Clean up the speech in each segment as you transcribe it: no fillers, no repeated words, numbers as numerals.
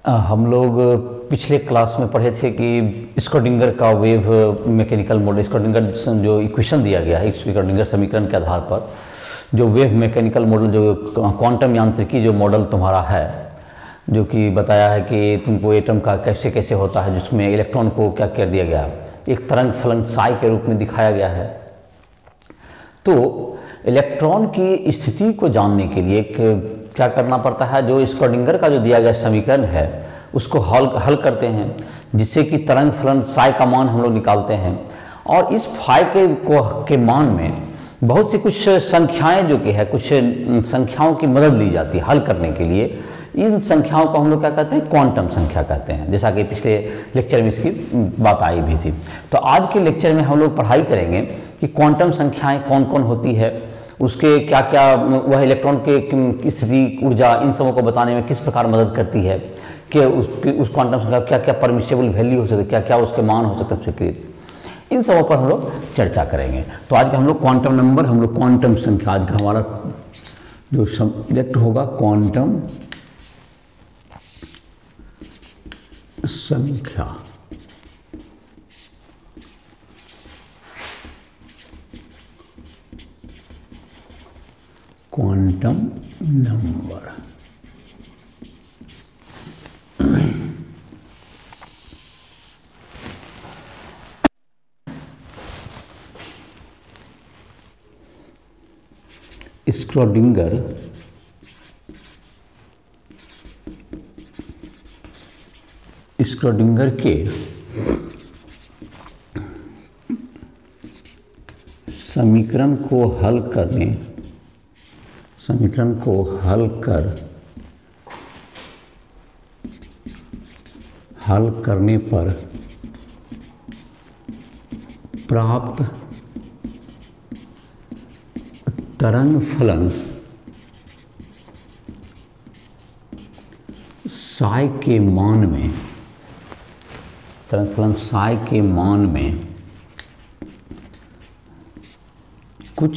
हम लोग पिछले क्लास में पढ़े थे कि स्क्रोडिंगर का वेव मैकेनिकल मॉडल, स्क्रोडिंगर जो इक्वेशन दिया गया है, स्क्रोडिंगर समीकरण के आधार पर जो वेव मैकेनिकल मॉडल, जो क्वांटम यांत्रिकी जो मॉडल तुम्हारा है, जो कि बताया है कि तुमको एटम का कैसे कैसे होता है, जिसमें इलेक्ट्रॉन को क्या कर दिया गया, एक तरंग फलन साई के रूप में दिखाया गया है। तो इलेक्ट्रॉन की स्थिति को जानने के लिए क्या करना पड़ता है, जो स्क्रोडिंगर का जो दिया गया समीकरण है उसको हल करते हैं, जिससे कि तरंग फलन साई का मान हम लोग निकालते हैं। और इस फाई के मान में बहुत सी कुछ संख्याएं जो कि है, कुछ संख्याओं की मदद ली जाती है हल करने के लिए। इन संख्याओं को हम लोग क्या कहते हैं, क्वांटम संख्या कहते हैं, जैसा कि पिछले लेक्चर में इसकी बात आई भी थी। तो आज के लेक्चर में हम लोग पढ़ाई करेंगे कि क्वांटम संख्याएं कौन कौन होती है, उसके क्या क्या, वह इलेक्ट्रॉन के स्थिति, ऊर्जा, इन सबों को बताने में किस प्रकार मदद करती है, कि उस क्वांटम संख्या क्या क्या परमिशेबल वैल्यू हो सकती है, क्या क्या उसके मान हो सकते हैं स्वीकृत, इन सबों पर हम लोग चर्चा करेंगे। तो आज का हम लोग क्वांटम नंबर, हम लोग क्वांटम संख्या, आज का हमारा जो सब्जेक्ट होगा क्वांटम संख्या। Quantum number. स्क्रोडिंगर के समीकरण को हल करने पर प्राप्त तरंग फलन साई के मान में, तरंग फलन साई के मान में कुछ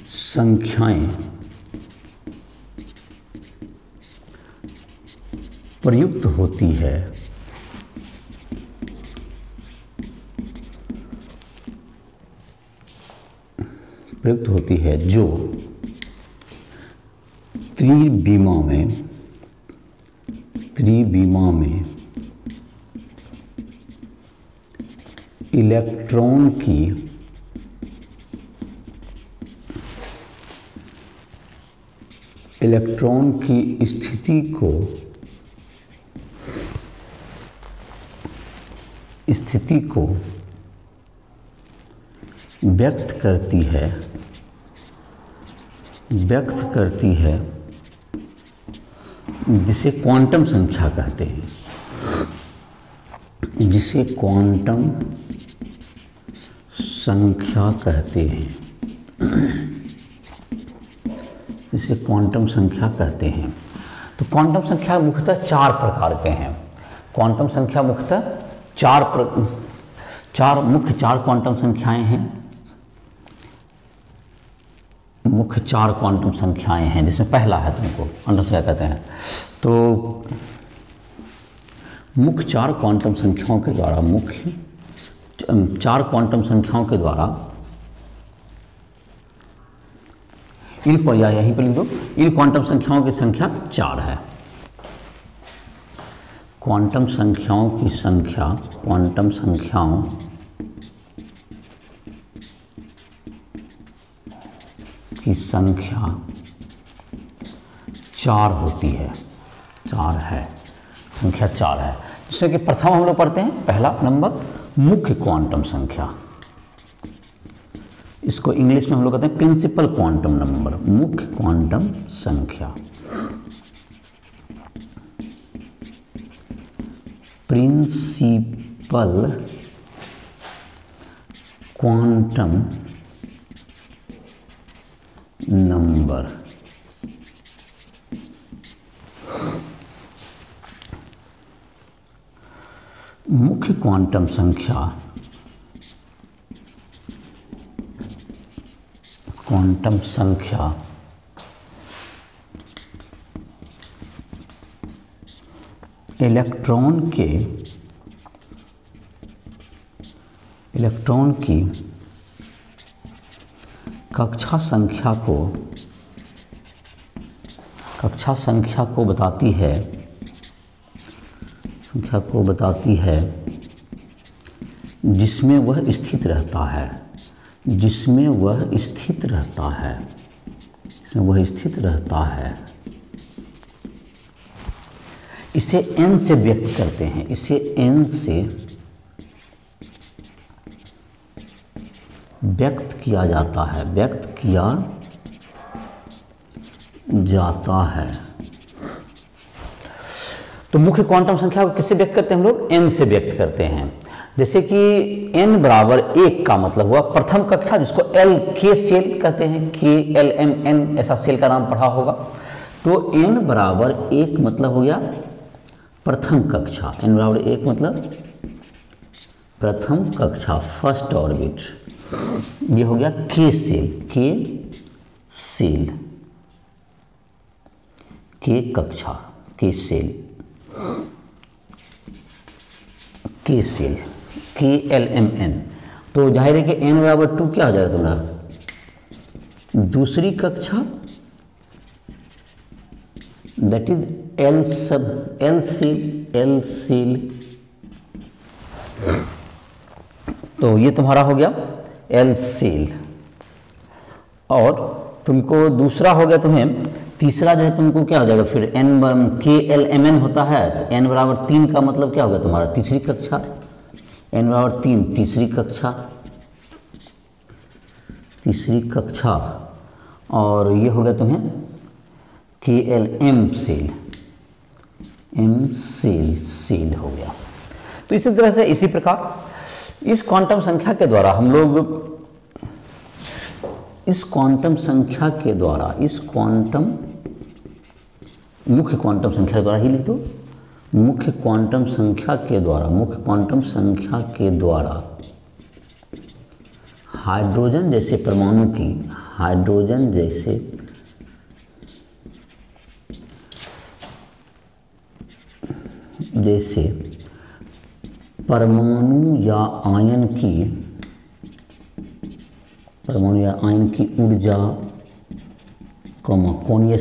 संख्याएं प्रयुक्त होती है, जो त्रिविमा में इलेक्ट्रॉन की स्थिति को व्यक्त करती है, जिसे क्वांटम संख्या कहते हैं, तो क्वांटम संख्या मुख्यतः चार प्रकार के हैं। क्वांटम संख्या मुख्यतः चार क्वांटम संख्याएं हैं, मुख्य चार क्वांटम संख्याएं हैं, जिसमें पहला है तुमको अंडरस्टैंड क्या कहते हैं। तो मुख्य चार क्वांटम संख्याओं के द्वारा यहीं पर लिख दो, इन क्वांटम संख्याओं की संख्या 4 है। क्वांटम संख्याओं की संख्या 4 होती है, संख्या 4 है। जिसमें कि प्रथम हम लोग पढ़ते हैं, पहला नंबर मुख्य क्वांटम संख्या, इसको इंग्लिश में हम लोग कहते हैं प्रिंसिपल क्वांटम नंबर, मुख्य क्वांटम संख्या। Principal quantum number. मुख्य क्वांटम संख्या इलेक्ट्रॉन की कक्षा संख्या को बताती है जिसमें वह स्थित रहता है। इसे n से व्यक्त करते हैं, इसे n से व्यक्त किया जाता है। तो मुख्य क्वांटम संख्या को किससे व्यक्त करते हैं हम लोग? n से व्यक्त करते हैं। जैसे कि n बराबर 1 का मतलब हुआ प्रथम कक्षा, जिसको L के सेल कहते हैं, KLMN ऐसा सेल का नाम पढ़ा होगा। तो n बराबर 1 मतलब हो गया प्रथम कक्षा, n बराबर 1 मतलब प्रथम कक्षा, फर्स्ट ऑर्बिट। ये हो गया के सेल, के कक्षा, के सेल, KLMN। तो जाहिर है कि n बराबर 2 क्या हो जाएगा तुम्हारा? दूसरी कक्षा, दैट इज L सेल। तो ये तुम्हारा हो गया L सेल। और तुमको दूसरा हो गया, तुम्हें तीसरा जो है तुमको क्या हो जाएगा फिर? KLMN होता है, तो n बराबर 3 का मतलब क्या होगा तुम्हारा? तीसरी कक्षा, n बराबर 3 तीसरी कक्षा। और ये हो गया तुम्हें KLM सेल, सेल हो गया। तो इसी तरह से, इसी प्रकार इस क्वांटम संख्या के द्वारा हम लोग मुख्य क्वांटम संख्या के द्वारा ही लिख दो। मुख्य क्वांटम संख्या के द्वारा हाइड्रोजन जैसे परमाणु की, जैसे परमाणु या आयन की ऊर्जा, कोणीय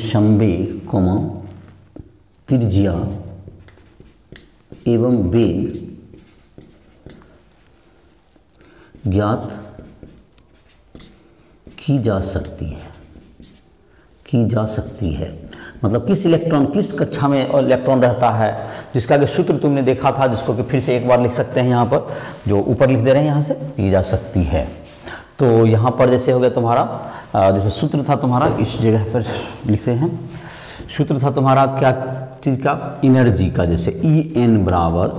संवेग, त्रिज्या एवं वेग ज्ञात की जा सकती है। मतलब किस कक्षा में इलेक्ट्रॉन रहता है, जिसका कि सूत्र तुमने देखा था, जिसको कि फिर से एक बार लिख सकते हैं यहाँ पर, जो ऊपर लिख दे रहे हैं यहाँ से, की जा सकती है। तो यहाँ पर जैसे हो गया तुम्हारा, जैसे सूत्र था तुम्हारा, इस जगह पर लिखते हैं, सूत्र था तुम्हारा क्या चीज़ का? एनर्जी का। जैसे En बराबर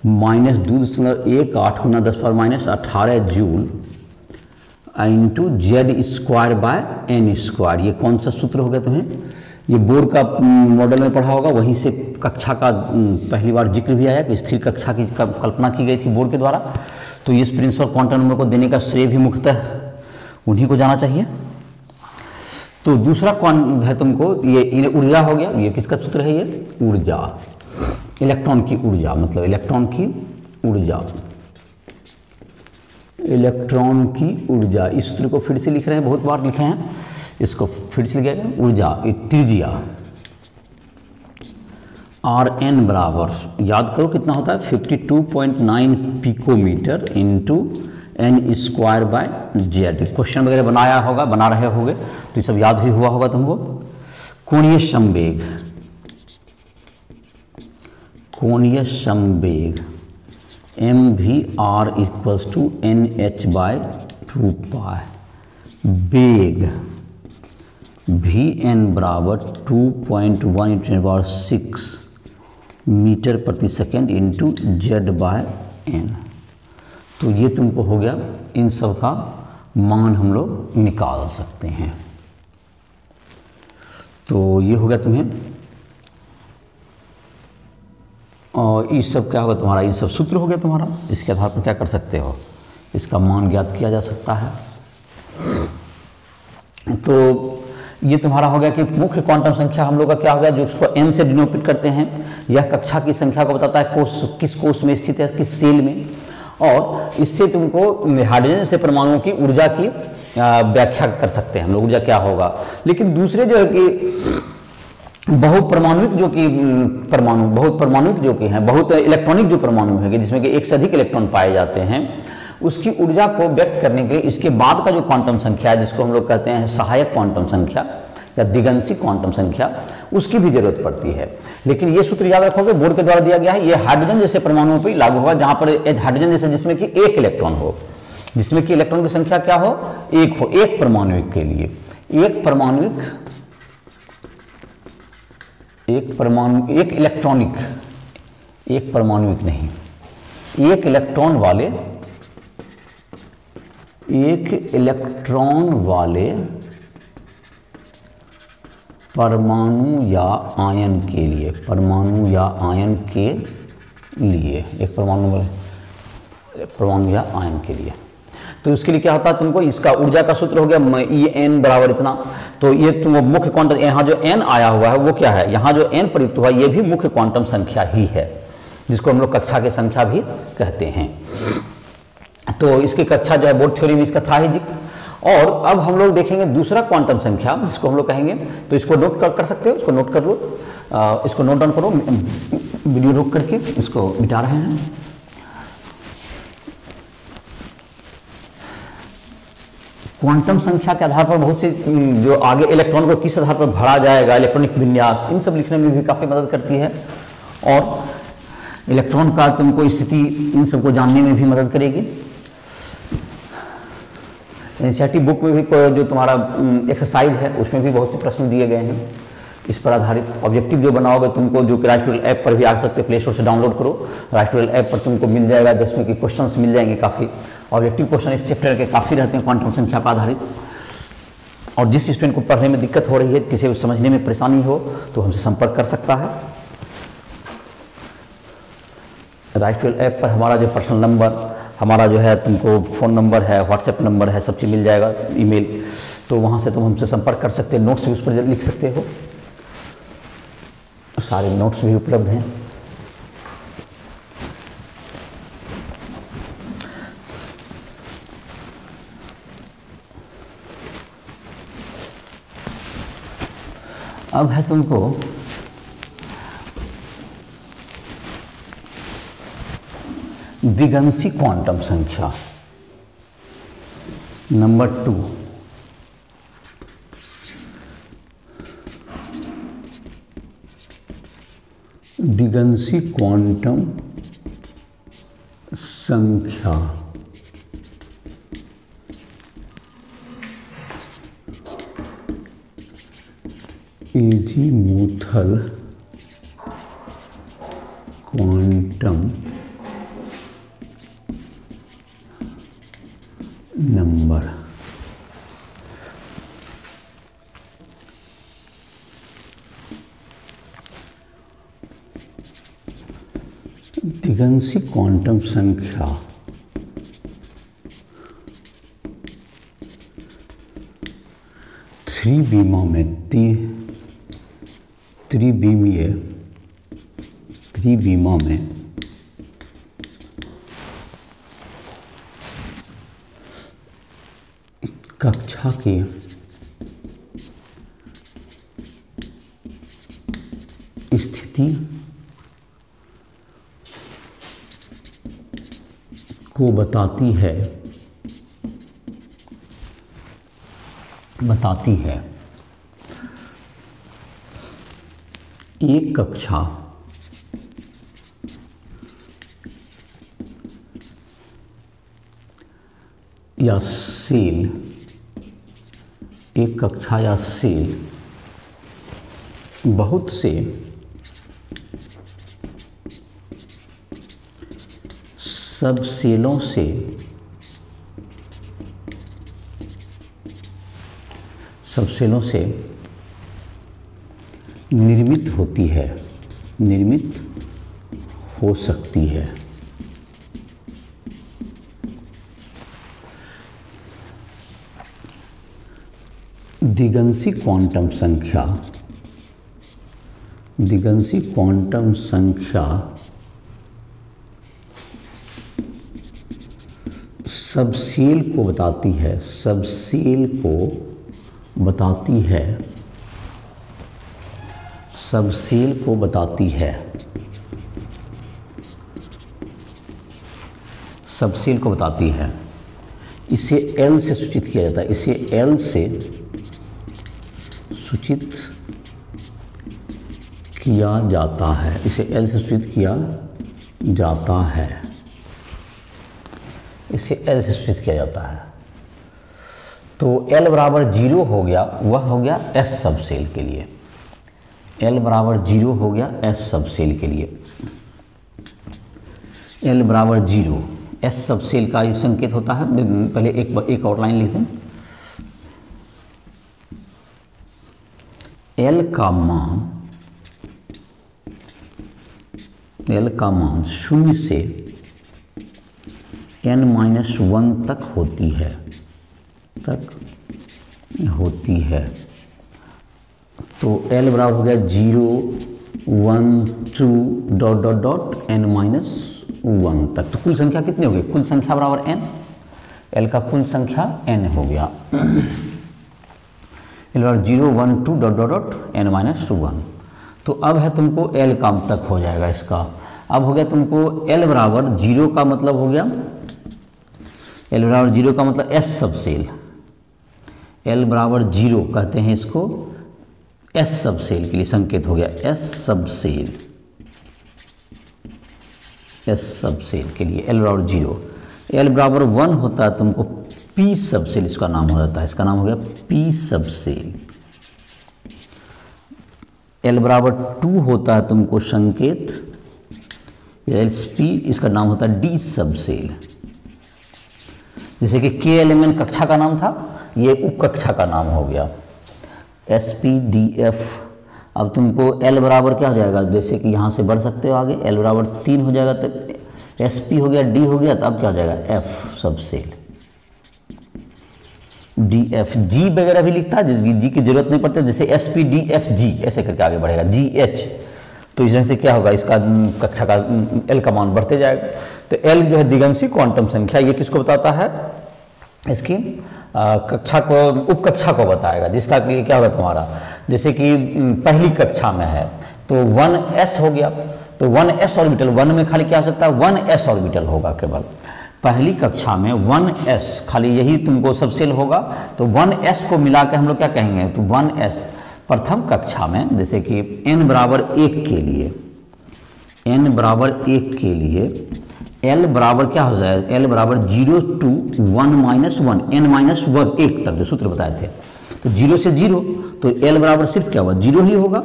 -2.18 × 10⁻18 जूल इंटू Z² ये कौन सा सूत्र हो गया तुम्हें? ये बोर का मॉडल में पढ़ा होगा, वहीं से कक्षा का पहली बार जिक्र भी आया कि स्थिर कक्षा की कल्पना की गई थी बोर के द्वारा। तो इस प्रिंसिपल क्वांटम नंबर को देने का श्रेय भी मुख्यतः उन्हीं को जाना चाहिए। तो दूसरा कौन है तुमको? ये ऊर्जा हो गया। ये किसका सूत्र है? ये ऊर्जा, इलेक्ट्रॉन की ऊर्जा, मतलब इलेक्ट्रॉन की ऊर्जा। इस सूत्र को फिर से लिख रहे हैं, बहुत बार लिखे हैं, इसको फिर से लिखेगा। ऊर्जा त्रिज्या Rn बराबर, याद करो कितना होता है? 52.9 पिकोमीटर इंटू n²/z। क्वेश्चन वगैरह बना रहे होगे, तो ये सब याद ही हुआ होगा तुमको। कोणीय संवेग mvr = nh/2π। वेग vn बराबर 2.1 × 10⁻⁶ मीटर प्रति सेकेंड इंटू z/n। तो ये तुमको हो गया, इन सब का मान हम लोग निकाल सकते हैं। तो ये हो गया तुम्हें, और ये सब क्या होगा तुम्हारा? ये सब सूत्र हो गया तुम्हारा। इसके आधार पर क्या कर सकते हो? इसका मान ज्ञात किया जा सकता है। तो ये तुम्हारा हो गया कि मुख्य क्वांटम संख्या हम लोग का क्या हो गया, जो उसको n से डिनोमिनेट करते हैं। यह कक्षा की संख्या को बताता है कोष किस कोष में स्थित है, किस सेल में, और इससे तुमको हाइड्रोजन जैसे परमाणुओं की ऊर्जा की व्याख्या कर सकते हैं हम लोग, ऊर्जा क्या होगा। लेकिन दूसरे जो है कि बहुपरमाणुविक जो कि परमाणु, बहुत परमाणुविक जो कि हैं, बहुत इलेक्ट्रॉनिक जो परमाणु है जिसमें कि एक से अधिक इलेक्ट्रॉन पाए जाते हैं, उसकी ऊर्जा को व्यक्त करने के लिए इसके बाद का जो क्वांटम संख्या है, जिसको हम लोग कहते हैं सहायक क्वांटम संख्या या दिगंशी क्वांटम संख्या, उसकी भी जरूरत पड़ती है। लेकिन ये सूत्र याद रखोगे, बोर्ड के द्वारा दिया गया है, ये हाइड्रोजन जैसे परमाणुओं पर लागू होगा, जहां पर हाइड्रोजन जैसे जिसमें कि एक इलेक्ट्रॉन हो, जिसमें कि इलेक्ट्रॉन की संख्या क्या हो, एक हो, एक परमाणुविक के लिए। एक परमाणुविक, एक इलेक्ट्रॉनिक, एक परमाणुविक नहीं, एक इलेक्ट्रॉन वाले परमाणु या आयन के लिए, परमाणु या आयन के लिए, एक परमाणु वाले परमाणु या आयन के लिए। तो इसके लिए क्या होता है, तुमको इसका ऊर्जा का सूत्र हो गया ये n बराबर इतना। तो ये तुम मुख्य क्वांटम, यहाँ जो n आया हुआ है वो क्या है, यहाँ जो n प्रयुक्त हुआ ये भी मुख्य क्वांटम संख्या ही है, जिसको हम लोग कक्षा की संख्या भी कहते हैं। तो इसकी कक्षा जो है बोर्ड थ्योरी में इसका था ही जी। और अब हम लोग देखेंगे दूसरा क्वांटम संख्या, जिसको हम लोग कहेंगे, तो इसको नोट कर सकते हो, इसको नोट कर लो, इसको नोट डाउन करो, वीडियो रोक करके इसको मिटा रहे हैं। क्वांटम संख्या के आधार पर बहुत से जो आगे इलेक्ट्रॉन को किस आधार पर भरा जाएगा, इलेक्ट्रॉनिक विन्यास, इन सब लिखने में भी काफ़ी मदद करती है, और इलेक्ट्रॉन का तुमको स्थिति, इन सबको जानने में भी मदद करेगी। एनसीईआरटी बुक में भी जो तुम्हारा एक्सरसाइज है उसमें भी बहुत से प्रश्न दिए गए हैं इस पर आधारित। ऑब्जेक्टिव जो बनाओगे तुमको, जो कि राइट ऐप पर भी आ सकते हो, प्ले स्टोर से डाउनलोड करो, राइट ऐप पर तुमको मिल जाएगा, 10वीं के क्वेश्चंस मिल जाएंगे। काफ़ी ऑब्जेक्टिव क्वेश्चन इस चैप्टर के काफ़ी रहते हैं क्वांटम संख्या पर आधारित। और जिस स्टूडेंट को पढ़ने में दिक्कत हो रही है, किसी को समझने में परेशानी हो, तो हमसे संपर्क कर सकता है। राइट ऐप पर हमारा जो पर्सनल नंबर, हमारा जो है तुमको फ़ोन नंबर है, व्हाट्सएप नंबर है, सब चीज़ मिल जाएगा, ईमेल, तो वहाँ से तुम हमसे संपर्क कर सकते हो। नोट्स भी उस पर लिख सकते हो, सारे नोट्स भी उपलब्ध हैं। अब है तुमको दिगंशी क्वांटम संख्या नंबर 2। दिगंशी क्वांटम संख्या एजीमुथल क्वांटम नंबर। दिगंशी क्वांटम संख्या त्रिविमा में कक्षा की स्थिति को बताती है। एक कक्षा या सेल, एक कक्षा या सेल बहुत से सब सेलों से निर्मित होती है, निर्मित हो सकती है। दिगंशी क्वांटम संख्या, दिगंशी क्वांटम संख्या सबसेल को बताती है, सबसेल को बताती है, सबसेल को बताती है, सबसेल को बताती है। इसे L से सूचित किया जाता है, इसे L से सूचित किया जाता है, इसे L से सूचित किया जाता है, इसे L से सूचित किया जाता है। तो L बराबर 0 हो गया, वह हो गया S सबसेल के लिए, L बराबर 0 हो गया S सबसेल के लिए, L बराबर 0 S सबसेल का ये संकेत होता है। पहले एक और लाइन लिख दें, L का मान 0 से n-1 तक होती है, तो L बराबर हो गया 0 1 2 डॉट डॉट डॉट n-1 तक। तो कुल संख्या कितनी हो गई? कुल संख्या बराबर n, L का कुल संख्या n हो गया। L बराबर 0 1 2 डॉट डॉट डॉट n-1। तो अब है तुमको L का तक हो जाएगा इसका। अब हो गया तुमको L बराबर 0 का मतलब हो गया, L बराबर 0 का मतलब S सबसेल, L बराबर 0 कहते हैं इसको S सबसेल के लिए संकेत हो गया, S सबसेल, S सबसेल के लिए L बराबर 0। L बराबर 1 होता है तुमको P सबसेल, इसका नाम हो जाता है, इसका नाम हो गया P सबसेल। L बराबर 2 होता है तुमको संकेत LP, इसका नाम होता है D सबसेल। जैसे कि K कक्षा का नाम था, ये उप कक्षा का नाम हो गया SPDF। अब तुमको L बराबर क्या हो जाएगा, जैसे कि यहाँ से बढ़ सकते हो आगे, L बराबर 3 हो जाएगा, तो SP हो गया, D हो गया, तो अब क्या हो जाएगा F सबसेल, DF। G वगैरह भी लिखता है, जिसकी G की जरूरत नहीं पड़ती, जैसे SPDFG ऐसे करके आगे बढ़ेगा GH। तो इस तरह से क्या होगा, इसका कक्षा का L का मान बढ़ते जाएगा। तो L जो है दिगंशी क्वांटम संख्या, ये किसको बताता है, इसकी कक्षा को, उप कक्षा को बताएगा, जिसका कि क्या होगा तुम्हारा, जैसे कि पहली कक्षा में है तो 1s हो गया, तो 1s ऑर्बिटल, 1 में खाली क्या हो सकता है, 1s ऑर्बिटल होगा केवल। पहली कक्षा में 1s खाली यही तुमको सबसेल होगा, तो 1s को मिला के हम लोग क्या कहेंगे, तो 1s। प्रथम कक्षा में जैसे कि n बराबर 1 के लिए, n बराबर 1 के लिए L बराबर क्या हो जाएगा, L बराबर 0 to 1 - 1 n-1 तक जो सूत्र बताए थे, तो 0 से 0, तो L बराबर सिर्फ क्या होगा, 0 ही होगा,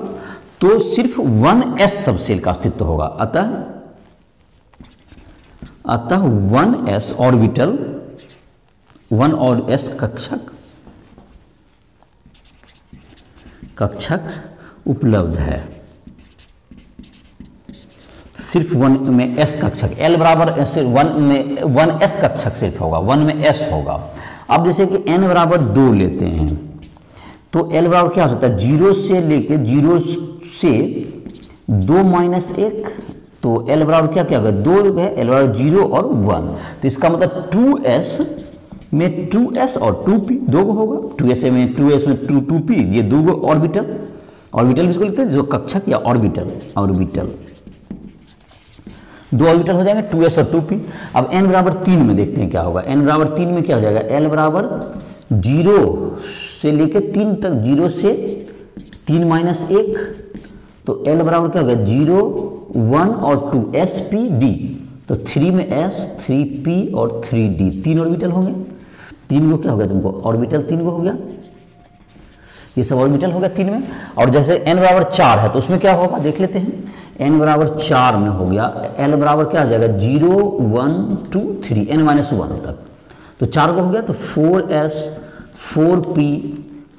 तो सिर्फ 1s सबसेल का अस्तित्व होगा। अतः 1s ऑर्बिटल, 1 और s कक्षक उपलब्ध है, सिर्फ 1 में s कक्षक, L बराबर 1 में 1s कक्षक सिर्फ होगा, 1 में s होगा। अब जैसे कि n बराबर 2 लेते हैं, तो L बराबर क्या हो सकता है, 0 से लेके 0 से 2 - 1, तो L बराबर क्या होगा, 2 है, L बराबर 0 और 1, तो इसका मतलब 2s में 2s और 2p, 2 होगा, 2s में 2p, ये 2 ऑर्बिटल, ऑर्बिटल इसको लिखते हैं जो कक्षक या ऑर्बिटल, 2 ऑर्बिटल हो जाएंगे, 2s और 2p। अब n बराबर 3 में देखते हैं क्या होगा, n बराबर 3 में क्या हो जाएगा, L बराबर 0 से लेके 3 तक, 0 से 3 - 1, तो L बराबर क्या होगा, 0 1 और 2 SPD, तो 3 में S 3P और 3D, 3 ऑर्बिटल होंगे, 3 को क्या हो गया तुमको, ऑर्बिटल 3 को हो गया, ये सब ऑर्बिटल हो गया 3 में। और जैसे n बराबर 4 है तो उसमें क्या होगा देख लेते हैं, n बराबर 4 में हो गया, L बराबर क्या हो जाएगा, 0 1 2 3 n-1 तक, तो 4 को हो गया, तो 4s 4p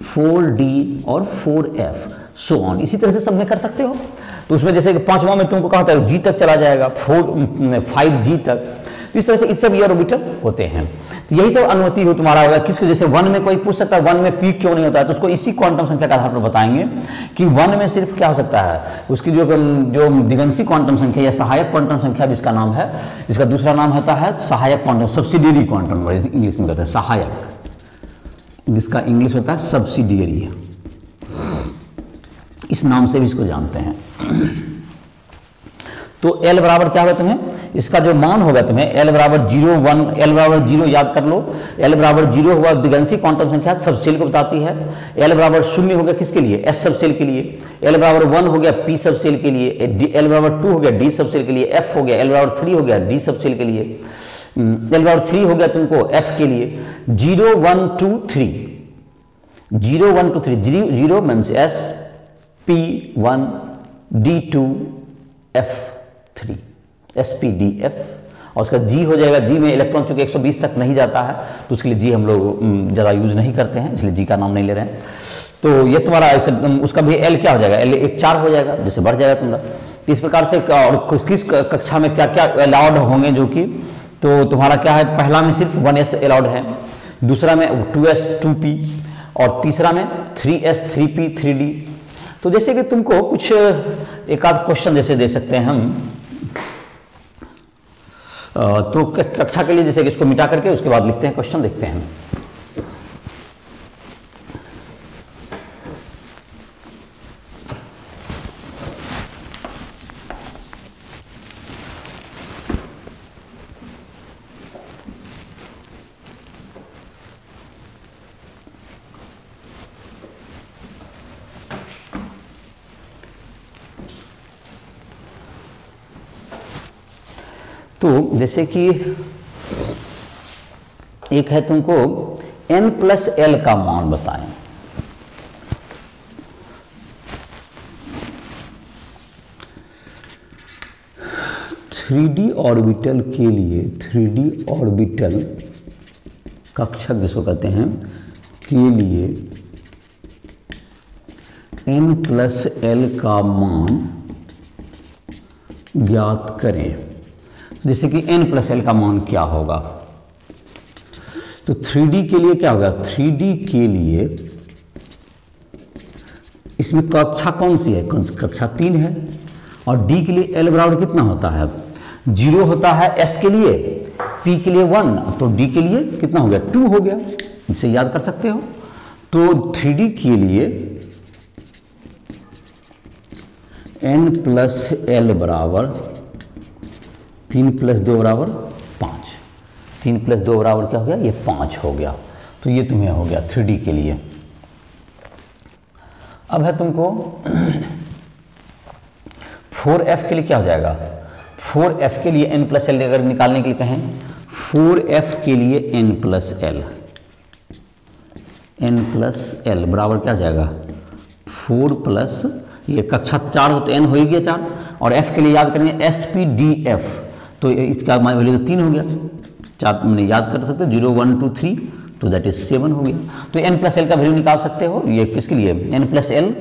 4d और 4f सो ऑन, इसी तरह से सब में कर सकते हो। तो उसमें जैसे कि 5वां में तुमको कहा था G तक चला जाएगा, 5G तक, तो इस तरह से इससे भी ऑर्बिटल होते हैं। तो यही सब अनुमति हो तुम्हारा होगा। किसके जैसे 1 में कोई पूछ सकता है 1 में पीक क्यों नहीं होता है, तो उसको इसी क्वांटम संख्या के आधार पर बताएंगे कि 1 में सिर्फ क्या हो सकता है, उसकी जो दिगंशी क्वांटम संख्या या सहायक क्वांटम संख्या भी इसका नाम है, इसका दूसरा नाम होता है सहायक क्वांटम, सब्सिडियरी क्वांटम इंग्लिश में कहते हैं सहायक, जिसका इंग्लिश होता है सब्सिडियरी, इस नाम से भी इसको जानते हैं। तो L बराबर क्या होगा तुम्हें, इसका जो मान होगा तुम्हें L बराबर 0 1, L बराबर 0 याद कर लो, L बराबर 0 हुआ दिगंशी क्वांटम संख्या सब सेल को बताती है, L बराबर 0 हो गया किसके लिए, S सब सेल के लिए, L बराबर 1 हो गया P सब सेल के लिए, L बराबर 2 हो गया D सब सेल के लिए, F हो गया, L बराबर 3 हो गया D सब सेल के लिए, L बराबर 3 हो गया तुमको F के लिए, 0 1 2 3, 0 1 2 3, 0 means S, P1, D2, F3, SPDF, और उसका G हो जाएगा। G में इलेक्ट्रॉन चूंकि 120 तक नहीं जाता है तो उसके लिए G हम लोग ज़्यादा यूज नहीं करते हैं, इसलिए G का नाम नहीं ले रहे हैं। तो ये तुम्हारा उसका भी L क्या हो जाएगा, L 1 4 हो जाएगा, जैसे बढ़ जाएगा तुम्हारा। इस प्रकार से और किस कक्षा में क्या क्या अलाउड होंगे, जो कि तो तुम्हारा क्या है, पहला में सिर्फ 1s अलाउड है, दूसरा में 2s 2p, और तीसरा में 3s 3p 3d। तो जैसे कि तुमको कुछ एक आध क्वेश्चन जैसे दे सकते हैं हम, तो कक्षा के लिए जैसे कि इसको मिटा करके उसके बाद लिखते हैं, क्वेश्चन देखते हैं। तो जैसे कि एक है तुमको n+l का मान बताएं, थ्री ऑर्बिटल के लिए, 3D ऑर्बिटल कक्षक जिसको कहते हैं के लिए n+l का मान ज्ञात करें। जैसे कि n+l का मान क्या होगा, तो 3D के लिए क्या होगा, 3D के लिए इसमें कक्षा कौन सी है, कक्षा 3 है, और D के लिए L बराबर कितना होता है, 0 होता है S के लिए, P के लिए 1, तो D के लिए कितना हो गया, 2 हो गया, इसे याद कर सकते हो। तो 3D के लिए n+l बराबर 3 + 2 बराबर 5, 3 + 2 बराबर क्या हो गया, ये 5 हो गया। तो ये तुम्हें हो गया 3D के लिए। अब है तुमको 4f के लिए क्या हो जाएगा, 4f के लिए n+l अगर निकालने के लिए कहें, 4f के लिए n+l बराबर क्या हो जाएगा, 4 प्लस ये कक्षा 4 हो तो n हो ही गया 4, और f के लिए याद करेंगे SPDF, तो इसका वैल्यू तो 3 हो गया, 4 मैंने याद कर सकते हो, 0 1 2 3, तो दैट इज 7 हो गया। तो n+l का वैल्यू निकाल सकते हो, ये किसके लिए, n+l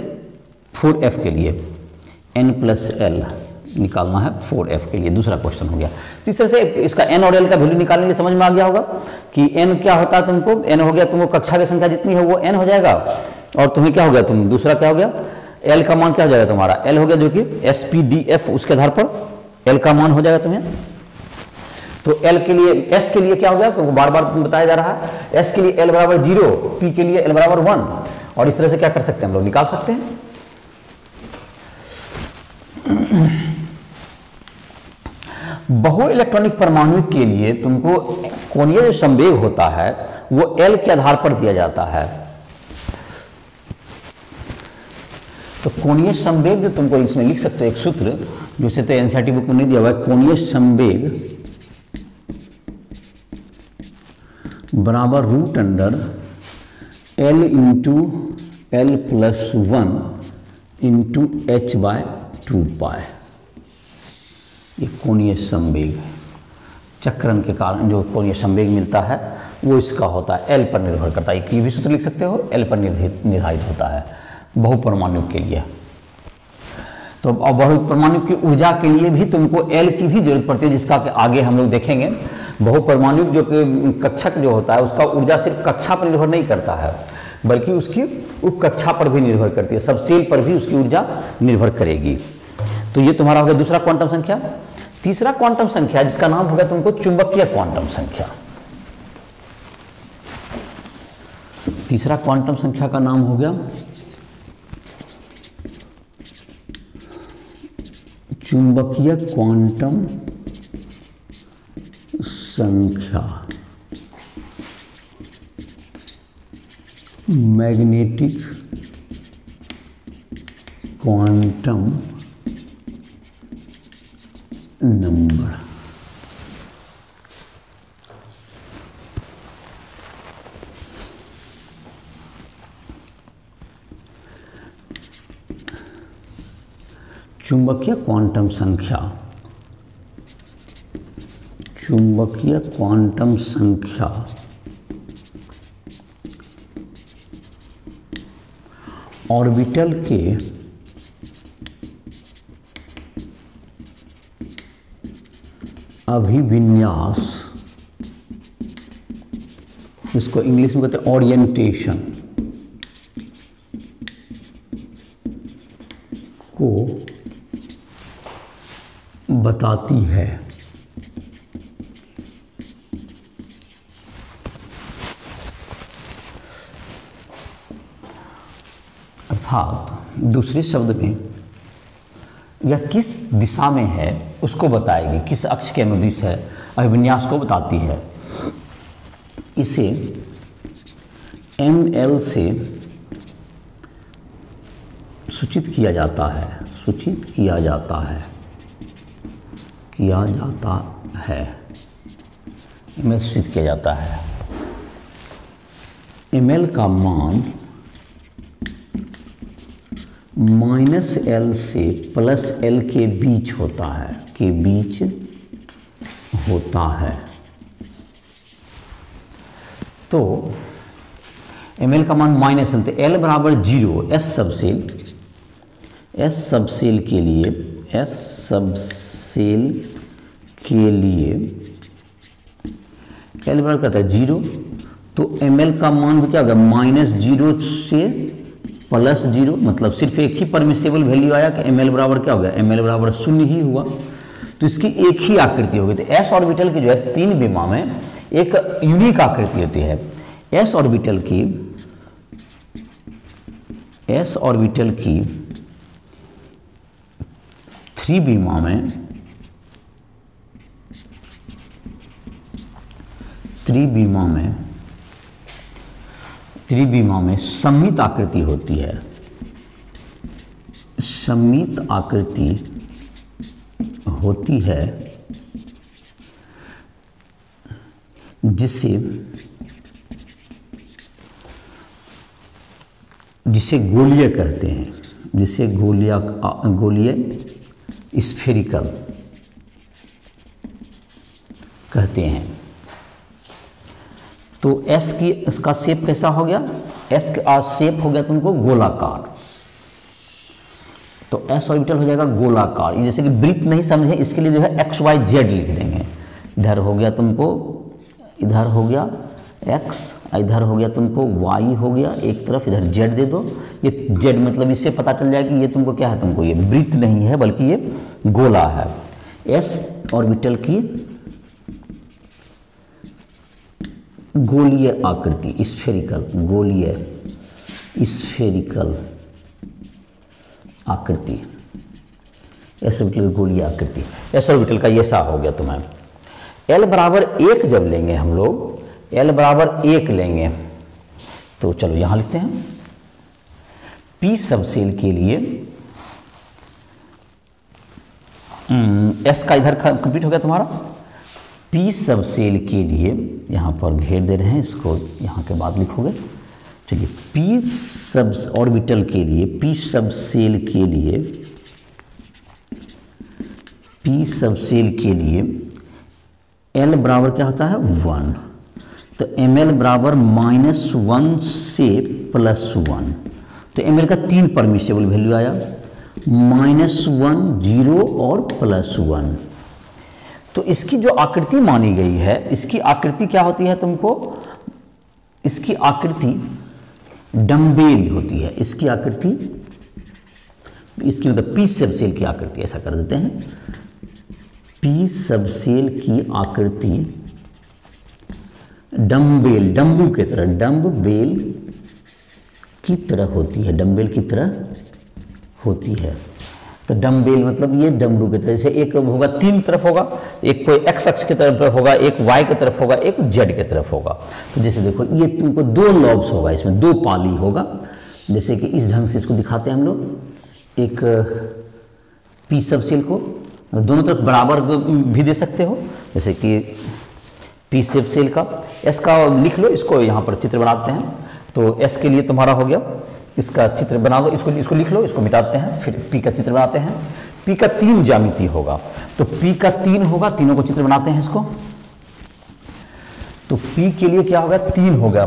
4f के लिए, n+l निकालना है 4f के लिए, दूसरा क्वेश्चन हो गया। तो इस तरह से इसका n और l का वैल्यू निकालने के लिए समझ में आ गया होगा कि n क्या होता है तुमको, n हो गया तुमको कक्षा की संख्या जितनी है वो n हो जाएगा, और तुम्हें क्या हो गया, तुम दूसरा क्या हो गया, l का मान क्या हो जाएगा तुम्हारा, l हो गया जो कि SPDF, उसके आधार पर l का मान हो जाएगा तुम्हें। तो L के लिए, S के लिए क्या हो गया, तो बार बार बताया जा रहा है, S के लिए L बराबर 0, P के लिए L बराबर 1, और इस तरह से क्या कर सकते हैं हम लोग, निकाल सकते हैं। बहु इलेक्ट्रॉनिक परमाणु के लिए तुमको कोणीय जो संवेग होता है वो L के आधार पर दिया जाता है। तो कोणीय संवेग जो तुमको इसमें लिख सकते हो एक सूत्र, जैसे तो एनसीईआरटी बुक में नहीं दिया हुआ है, कोणीय संवेग बराबर √L × L+1 × h/2π, ये कोणीय संवेग चक्रण के कारण जो कोणीय संवेग मिलता है वो इसका होता है, L पर निर्भर करता है। ये भी सूत्र लिख सकते हो, L पर निर्धारित होता है बहुपरमाणु के लिए। तो बहुपरमाणु की ऊर्जा के लिए भी तुमको L की भी जरूरत पड़ती है, जिसका आगे हम लोग देखेंगे। बहुपरमाणुक जो कि कक्षक जो होता है उसका ऊर्जा सिर्फ कक्षा पर निर्भर नहीं करता है, बल्कि उसकी उपकक्षा पर भी निर्भर करती है, सब सेल पर भी उसकी ऊर्जा निर्भर करेगी। तो ये तुम्हारा हो गया दूसरा क्वांटम संख्या। तीसरा क्वांटम संख्या जिसका नाम होगा तुमको चुंबकीय क्वांटम संख्या। तीसरा क्वांटम संख्या का नाम हो गया चुंबकीय क्वांटम संख्या, मैग्नेटिक क्वांटम नंबर। चुंबकीय क्वांटम संख्या, चुंबकीय क्वांटम संख्या ऑर्बिटल के अभिविन्यास, इसको इंग्लिश में कहते हैं ओरिएंटेशन, को बताती है। अर्थात दूसरे शब्द में यह किस दिशा में है उसको बताएगी, किस अक्ष के अनुदिश है, अभिविन्यास को बताती है। इसे ml से सूचित किया जाता है, सूचित किया जाता है, किया जाता है, ml सूचित किया जाता है। ml का मान -L से +L के बीच होता है, के बीच होता है। तो ml का मान -L, तो L बराबर 0, S सबसेल, S सबसेल के लिए, S सबसेल के लिए L बराबर कहता है 0, तो ml का मान क्या होगा -0 से +0, मतलब सिर्फ एक ही परमिसेबल वैल्यू आया कि ml बराबर क्या हो गया, ml बराबर 0 ही हुआ। तो इसकी एक ही आकृति होगी। तो s ऑर्बिटल की जो है 3 विमा में एक यूनिक आकृति होती है। s ऑर्बिटल की 3 विमा में, 3 विमा में सममित आकृति होती है, सममित आकृति होती है, जिसे गोलीय कहते हैं, जिसे गोलीय स्फेरिकल कहते हैं। तो S की इसका शेप कैसा हो गया, S का शेप हो गया तुमको गोलाकार। तो S ऑर्बिटल हो जाएगा गोलाकार। ये जैसे कि वृत्त नहीं समझे, इसके लिए जो है XYZ लिख देंगे। इधर हो गया तुमको, इधर हो गया X, इधर हो गया तुमको Y हो गया एक तरफ, इधर Z दे दो। ये Z मतलब इससे पता चल जाएगा कि ये तुमको क्या है, तुमको ये वृत्त नहीं है बल्कि ये गोला है। S ऑर्बिटल की गोलीय आकृति, स्फेरिकल, गोलीय स्फेरिकल आकृति, एस ऑर्बिटल की गोलीय आकृति। एस ऑर्बिटल का ये सा हो गया तुम्हें। L बराबर 1 जब लेंगे हम लोग, L बराबर 1 लेंगे तो चलो यहां लिखते हैं। P सबसेल के लिए S का इधर कंप्लीट हो गया तुम्हारा। P सबसेल के लिए यहाँ पर घेर दे रहे हैं, इसको यहाँ के बाद लिखोगे। चलिए P सब ऑर्बिटल के लिए, P सबसेल के लिए, P सबसेल के लिए L बराबर क्या होता है 1। तो ml बराबर -1 से +1। तो ml का 3 परमिसेबल वैल्यू आया, -1, 0 और +1। तो इसकी जो आकृति मानी गई है, इसकी आकृति क्या होती है तुमको, इसकी आकृति डम्बेल होती है। इसकी आकृति, इसकी मतलब पी सबसेल की आकृति, ऐसा कर देते हैं, पी सबसेल की आकृति डम्बेल, डम्बू की तरह, डम्बेल की तरह होती है, डम्बेल की तरह होती है। तो डम्बेल मतलब ये डमरू की तरह, जैसे एक होगा तीन तरफ होगा, एक कोई एक्स अक्ष की तरफ होगा, एक वाई की तरफ होगा, एक जेड की तरफ होगा। तो जैसे देखो ये तुमको दो लॉब्स होगा, इसमें दो पाली होगा, जैसे कि इस ढंग से इसको दिखाते हैं हम लोग। एक पी सबसेल को दोनों तरफ बराबर भी दे सकते हो, जैसे कि पी सबसेल का एस का लिख लो, इसको यहाँ पर चित्र बनाते हैं। तो एस के लिए तुम्हारा हो गया, इसका चित्र बना लो, इसको लिख लो, इसको मिटाते हैं, फिर पी का चित्र बनाते हैं। पी का 3 ज्यामिति होगा, तो पी का 3 होगा, तीनों को चित्र बनाते हैं इसको। तो पी के लिए क्या होगा, 3 होगा,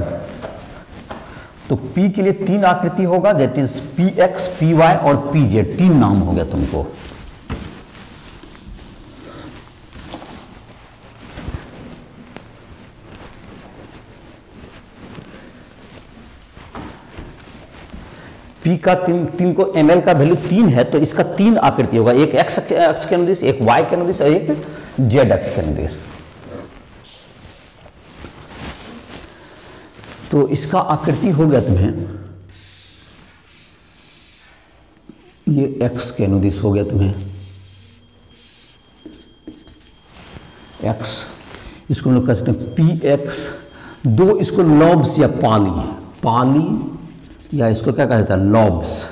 तो पी के लिए 3 आकृति होगा, that is P X, P Y और पी जेड, 3 नाम हो गया तुमको। पी का 3 को ml का वैल्यू 3 है, तो इसका 3 आकृति होगा, एक एक्स अक्ष के अनुदिश, एक वाई के अनुदिश और एक जेड अक्ष के अनुदिश। तो इसका आकृति हो गया तुम्हें, ये एक्स के अनुदिश हो गया तुम्हें, एक्स, इसको हम लोग कह सकते हैं पी एक्स। 2 इसको लॉब्स या पाली या इसको क्या कहता है, लॉब्स।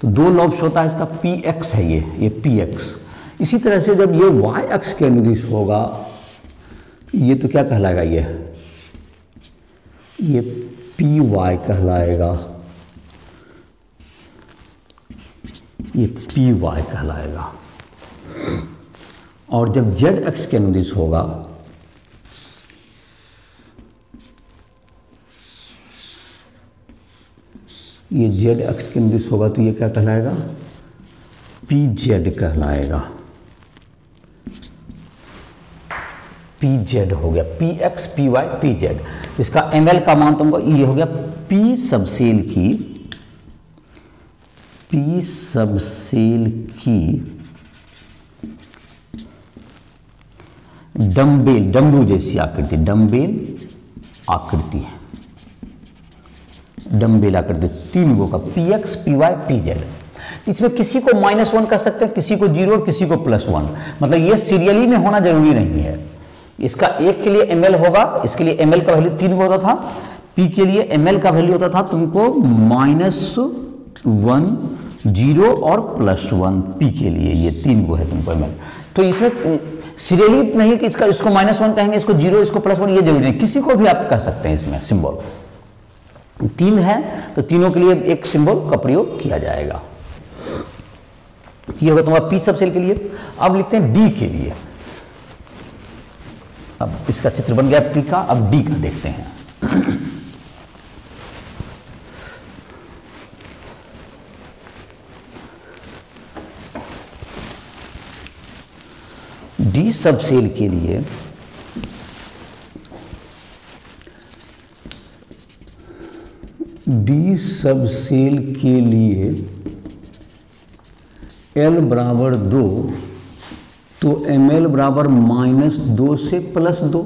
तो 2 लॉब्स होता है, इसका पी एक्स है, ये पी एक्स। इसी तरह से जब ये वाई अक्ष के अनुदिश होगा, ये तो क्या कहलाएगा, ये पी वाई कहलाएगा, ये पी वाई कहलाएगा। और जब जेड अक्ष के अनुदिश होगा, ये जेड अक्ष के अनुदिश होगा, तो ये क्या कहलाएगा, पी जेड कहलाएगा, पी जेड हो गया, P X, P Y, P Z. इसका ml का मान तुमको ये हो गया, पी सबसेल की डम्बेल, डम्बू जैसी आकृति, डम्बेल आकृति है, डम्बेल आकृति, 3 गो का P X, P Y, P Z. इसमें किसी को -1 कर सकते हैं, किसी को 0 और किसी को +1, मतलब ये सीरियली में होना जरूरी नहीं है। इसका एक के लिए ml होगा, इसके लिए ml का वैल्यू 3 होता था, p के लिए ml का वैल्यू होता था तुमको -1, 0 और +1, p के लिए ये 3 गो है तुमको ml। तो इसमें सीरियली नहीं कि इसको -1 कहेंगे, इसको 0, इसको +1, ये जरूरी नहीं, किसी को भी आप कह सकते हैं। इसमें सिंबल 3 है, तो तीनों के लिए एक सिंबल का प्रयोग किया जाएगा। ये होगा तुम्हारा पी सबसेल के लिए। अब लिखते हैं डी के लिए। अब इसका चित्र बन गया पी का, अब डी का देखते हैं। डी सबसेल के लिए L बराबर 2, तो ml बराबर -2 से +2,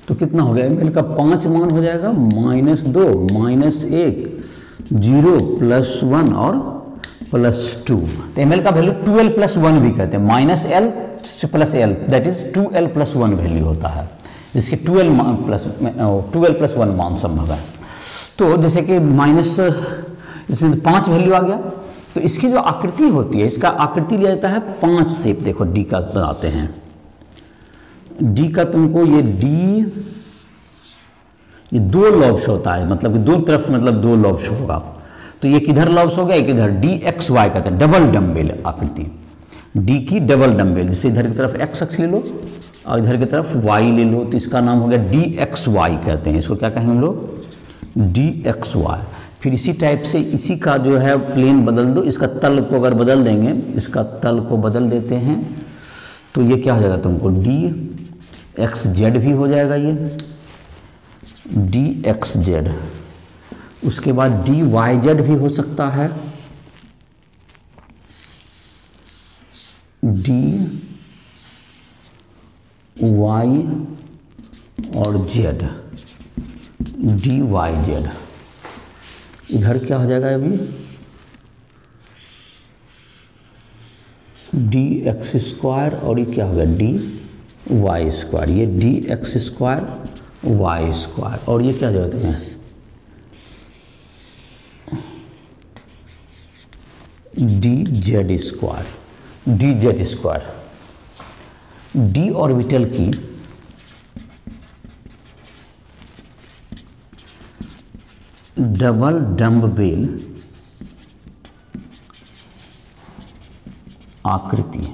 तो कितना हो गया, ml का 5 मान हो जाएगा, -2, -1, 0, +1 और +2। तो ml का वैल्यू 2l + 1 भी कहते हैं, -l से +l, that is 2l + 1 value होता है, जिसके 2l + 1 मान संभव है। तो जैसे कि इसमें 5 वैल्यू आ गया, तो इसकी जो आकृति होती है, इसका आकृति लिया जाता है 5 शेप। देखो डी का बनाते हैं, डी का तुमको ये 2 लॉब्स होता है, मतलब दो तरफ, मतलब 2 लॉब्स होगा। तो ये किधर लॉब्स हो गया, एक इधर डी एक्स वाई कहते हैं, डबल डम्बेल आकृति, डी की डबल डम्बेल। जैसे इधर की तरफ एक्स अक्ष ले लो और इधर की तरफ वाई ले लो, तो इसका नाम हो गया डी एक्स वाई कहते हैं। इसको क्या कहेंगे हम लोग, डी एक्स वाई। फिर इसी टाइप से इसी का जो है प्लेन बदल दो, इसका तल को अगर बदल देंगे, इसका तल को बदल देते हैं, तो ये क्या हो जाएगा तुमको डी एक्स जेड भी हो जाएगा, ये डी एक्स जेड। उसके बाद डी वाई जेड भी हो सकता है, डी वाई और जेड, डी वाई जेड। इधर क्या हो जाएगा अभी, डी एक्स स्क्वायर और ये क्या होगा डी वाई स्क्वायर, ये D x square Y square और ये क्या जाते हैं D Z square, D Z square. D orbital की डबल डम्बबेल आकृति,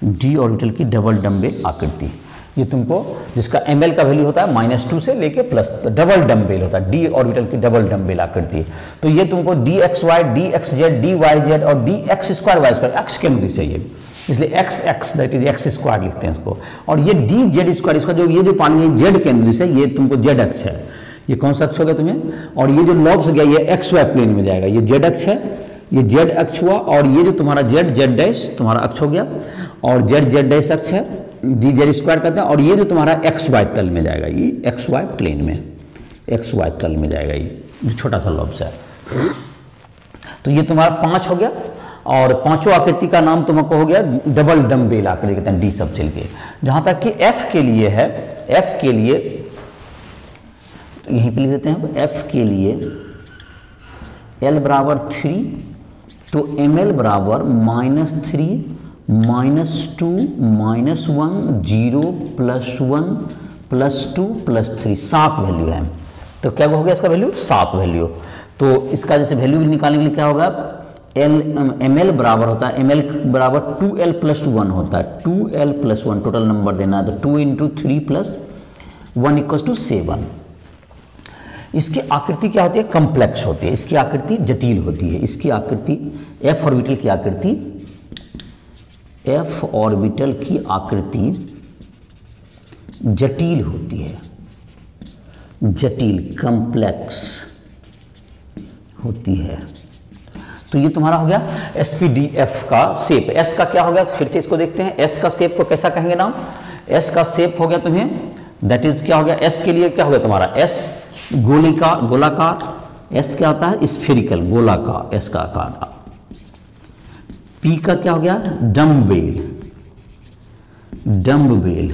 डी ऑर्बिटल की डबल डम्बेल आकृति, ये तुमको जिसका ml का वैल्यू होता है -2 से लेके प्लस, तो डबल डम्बेल होता है, डी ऑर्बिटल की डबल डम्बेल आकृति। तो ये तुमको d x y, d x z, d y z और d x square Y square, x के मूल्य चाहिए, इसलिए x x that is x square लिखते हैं इसको। और ये डी जेड स्क्वायर, इसका जो ये जो पानी है जेड के मूल्य से, ये तुमको जेड अक्ष है, ये कौन सा अक्ष हो गया तुम्हें, और ये जो लॉब्स गया ये एक्स वाई प्लेन में जाएगा, ये जेड अक्ष है, ये जेड अक्ष हुआ, और ये जो तुम्हारा जेड जेड डैश तुम्हारा अक्ष हो गया, और जेड जेड डैश अक्ष है, डी जेड स्क्वायर कहते हैं, और ये जो तुम्हारा एक्स वाई तल में जाएगा, ये एक्स वाई प्लेन में, एक्स वाई तल में जाएगा, ये जो छोटा सा लॉब्स है। तो ये तुम्हारा 5 हो गया, और पांचों आकृति का नाम तुमको हो गया डबल डम्बेल आकृति कहते हैं, डी सब चल के। जहां तक कि एफ के लिए है, एफ के लिए यहीं पे लिख देते हैं, एफ के लिए एल बराबर 3, तो एम एल बराबर -3 -2 -1 0 +1 +2 +3, 7 वैल्यू है। तो क्या हो गया इसका वैल्यू 7 वैल्यू। तो इसका जैसे वैल्यू निकालने के लिए क्या होगा, एम एल बराबर होता है, एम एल बराबर 2l + 1 होता है, 2l + 1 टोटल नंबर देना है, तो 2 × 3 + 1 = 7। इसकी आकृति क्या होती है, कम्प्लेक्स होती है, इसकी आकृति जटिल होती है, इसकी आकृति एफ ऑर्बिटल की आकृति, एफ ऑर्बिटल की आकृति जटिल होती है, जटिल कम्प्लेक्स होती है। तो ये तुम्हारा हो गया एसपीडीएफ का शेप। एस का क्या हो गया, फिर से इसको देखते हैं, एस का शेप को कैसा कहेंगे नाम, एस का शेप हो गया तुम्हें, दैट इज क्या हो गया, एस के लिए क्या हो गया तुम्हारा, एस गोलाकार, एस क्या होता है स्फेरिकल गोलाकार, एस का आकार। पी का क्या हो गया डम्बेल, डम्बेल,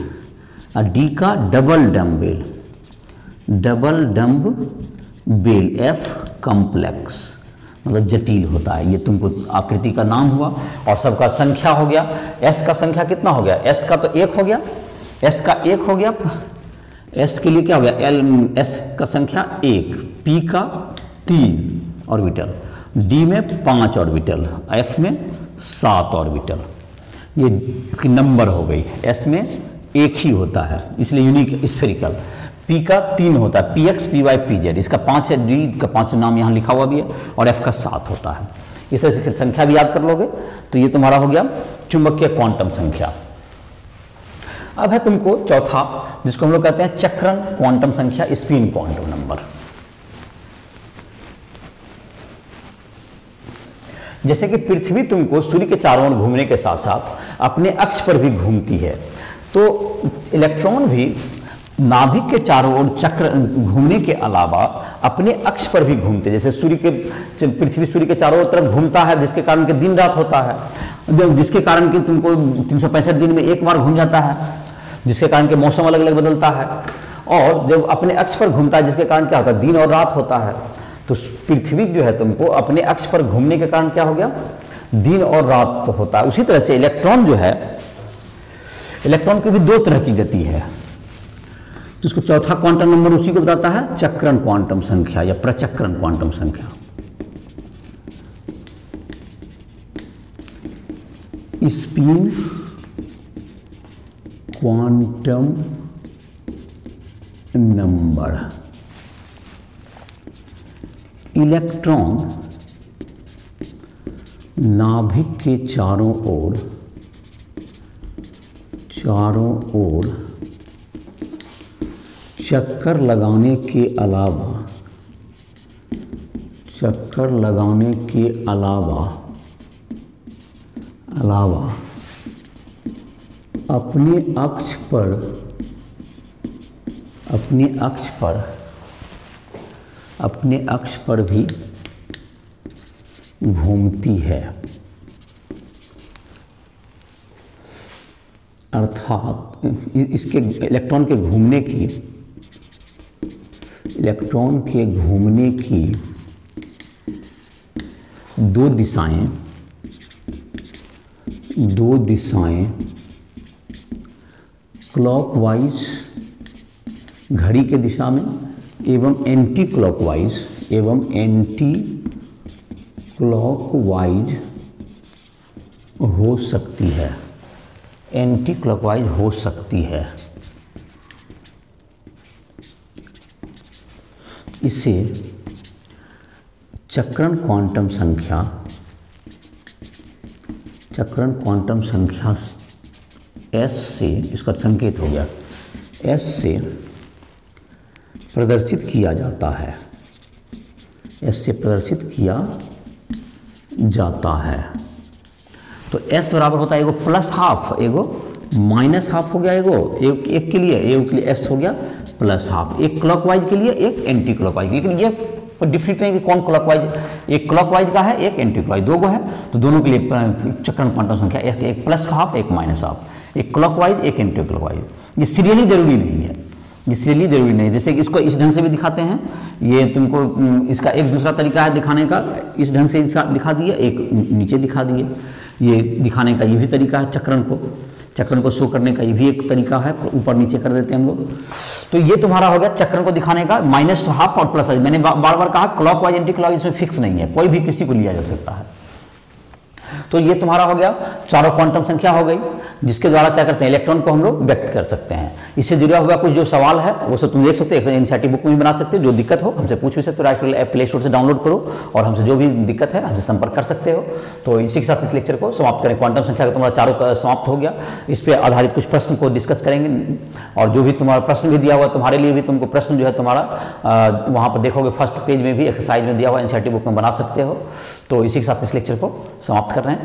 और डी का double dumbbell, double dumbbell, F complex मतलब जटिल होता है। ये तुमको आकृति का नाम हुआ, और सबका संख्या हो गया, एस का संख्या कितना हो गया, एस का तो 1 हो गया, एस का 1 हो गया, एस के लिए क्या हो गया एल, एस का संख्या 1, पी का 3 ऑर्बिटल, डी में 5 ऑर्बिटल, एफ में 7 ऑर्बिटल। ये इसकी नंबर हो गई, एस में 1 ही होता है इसलिए यूनिक स्फेरिकल। पी का 3 होता है, P X P Y P Z, इसका 5 है, डी का 5 नाम यहाँ लिखा हुआ भी है, और एफ का 7 होता है। इस तरह से संख्या भी याद कर लोगे तो ये तुम्हारा हो गया चुंबकीय क्वांटम संख्या। अब है तुमको चौथा, जिसको हम लोग कहते हैं चक्रण क्वांटम संख्या, स्पिन क्वांटम नंबर। जैसे कि पृथ्वी तुमको सूर्य के चारों ओर घूमने के साथ साथ अपने अक्ष पर भी घूमती है, तो इलेक्ट्रॉन भी नाभिक के चारों ओर चक्र घूमने के अलावा अपने अक्ष पर भी घूमते, जैसे पृथ्वी सूर्य के चारों तरफ घूमता है, जिसके कारण के दिन रात होता है, जिसके कारण कि तुमको 365 दिन में एक बार घूम जाता है, जिसके कारण के मौसम अलग अलग बदलता है, और जब अपने अक्ष पर घूमता है जिसके कारण क्या होता है दिन और रात होता है। तो पृथ्वी जो है तुमको अपने अक्ष पर घूमने के कारण क्या हो गया दिन और रात तो होता है। उसी तरह से इलेक्ट्रॉन जो है, इलेक्ट्रॉन की भी 2 तरह की गति है, तो उसको चौथा क्वांटम नंबर उसी को बताता है चक्रण क्वांटम संख्या या प्रचक्रण क्वांटम संख्या। Spin quantum number. इलेक्ट्रॉन नाभिक के चारों ओर चारों ओर चक्कर लगाने के अलावा अपने अक्ष पर भी घूमती है। अर्थात इसके इलेक्ट्रॉन के घूमने की दो दिशाएं क्लॉकवाइज घड़ी के दिशा में एवं एंटी क्लॉकवाइज हो सकती है। एंटी क्लॉकवाइज हो सकती है। इसे चक्रण क्वांटम संख्या S से, इसका संकेत हो गया, S से प्रदर्शित किया जाता है। तो S बराबर होता है एगो प्लस हाफ, एगो माइनस हाफ हो गया, एक के लिए S हो गया प्लस हाफ, एक क्लॉकवाइज के लिए, एक एंटी क्लॉकवाइज। लेकिन ये डिफरेंट नहीं कि कौन क्लॉकवाइज, एक क्लॉकवाइज का है, एक एंटी क्लॉकवाइज, दो है, तो दोनों के लिए चक्रण क्वांटम संख्या एक प्लस हाफ, एक माइनस हाफ, एक क्लॉकवाइज, एक एंटी क्लॉकवाइज। ये सीरियली जरूरी नहीं है, जैसे कि इसको इस ढंग से भी दिखाते हैं। ये तुमको इसका एक दूसरा तरीका है दिखाने का, इस ढंग से दिखा दिया, एक नीचे दिखा दिए। ये दिखाने का ये भी तरीका है, चक्रण को शो करने का ये भी एक तरीका है, ऊपर नीचे कर देते हैं हम लोग। तो ये तुम्हारा हो गया चक्रण को दिखाने का, माइनस हाफ और प्लस। मैंने बार बार कहा क्लॉकवाइज एंटी क्लॉकवाइज इसमें फिक्स नहीं है, कोई भी किसी को लिया जा सकता है। तो ये तुम्हारा हो गया चारों क्वांटम संख्या हो गई, जिसके द्वारा क्या करते हैं, इलेक्ट्रॉन को हम लोग व्यक्त कर सकते हैं। इससे जुड़ा हुआ कुछ जो सवाल है वो सब तुम देख सकते हो, एनसीईआरटी बुक में भी बना सकते हो। जो दिक्कत हो हमसे पूछ भी सकते हो, राइट ऐप प्ले स्टोर से डाउनलोड करो और हमसे जो भी दिक्कत है हमसे संपर्क कर सकते हो। तो इसी के साथ इस लेक्चर को समाप्त करें। क्वांटम संख्या का तुम्हारा चारों समाप्त हो गया। इस पर आधारित कुछ प्रश्न को डिस्कस करेंगे, और जो भी तुम्हारा प्रश्न भी दिया हुआ तुम्हारे लिए भी, तुमको प्रश्न जो है तुम्हारा वहाँ पर देखोगे, फर्स्ट पेज में भी एक्सरसाइज में दिया हुआ, एनसीईआरटी बुक में बना सकते हो। तो इसी के साथ इस लेक्चर को समाप्त कर रहे हैं।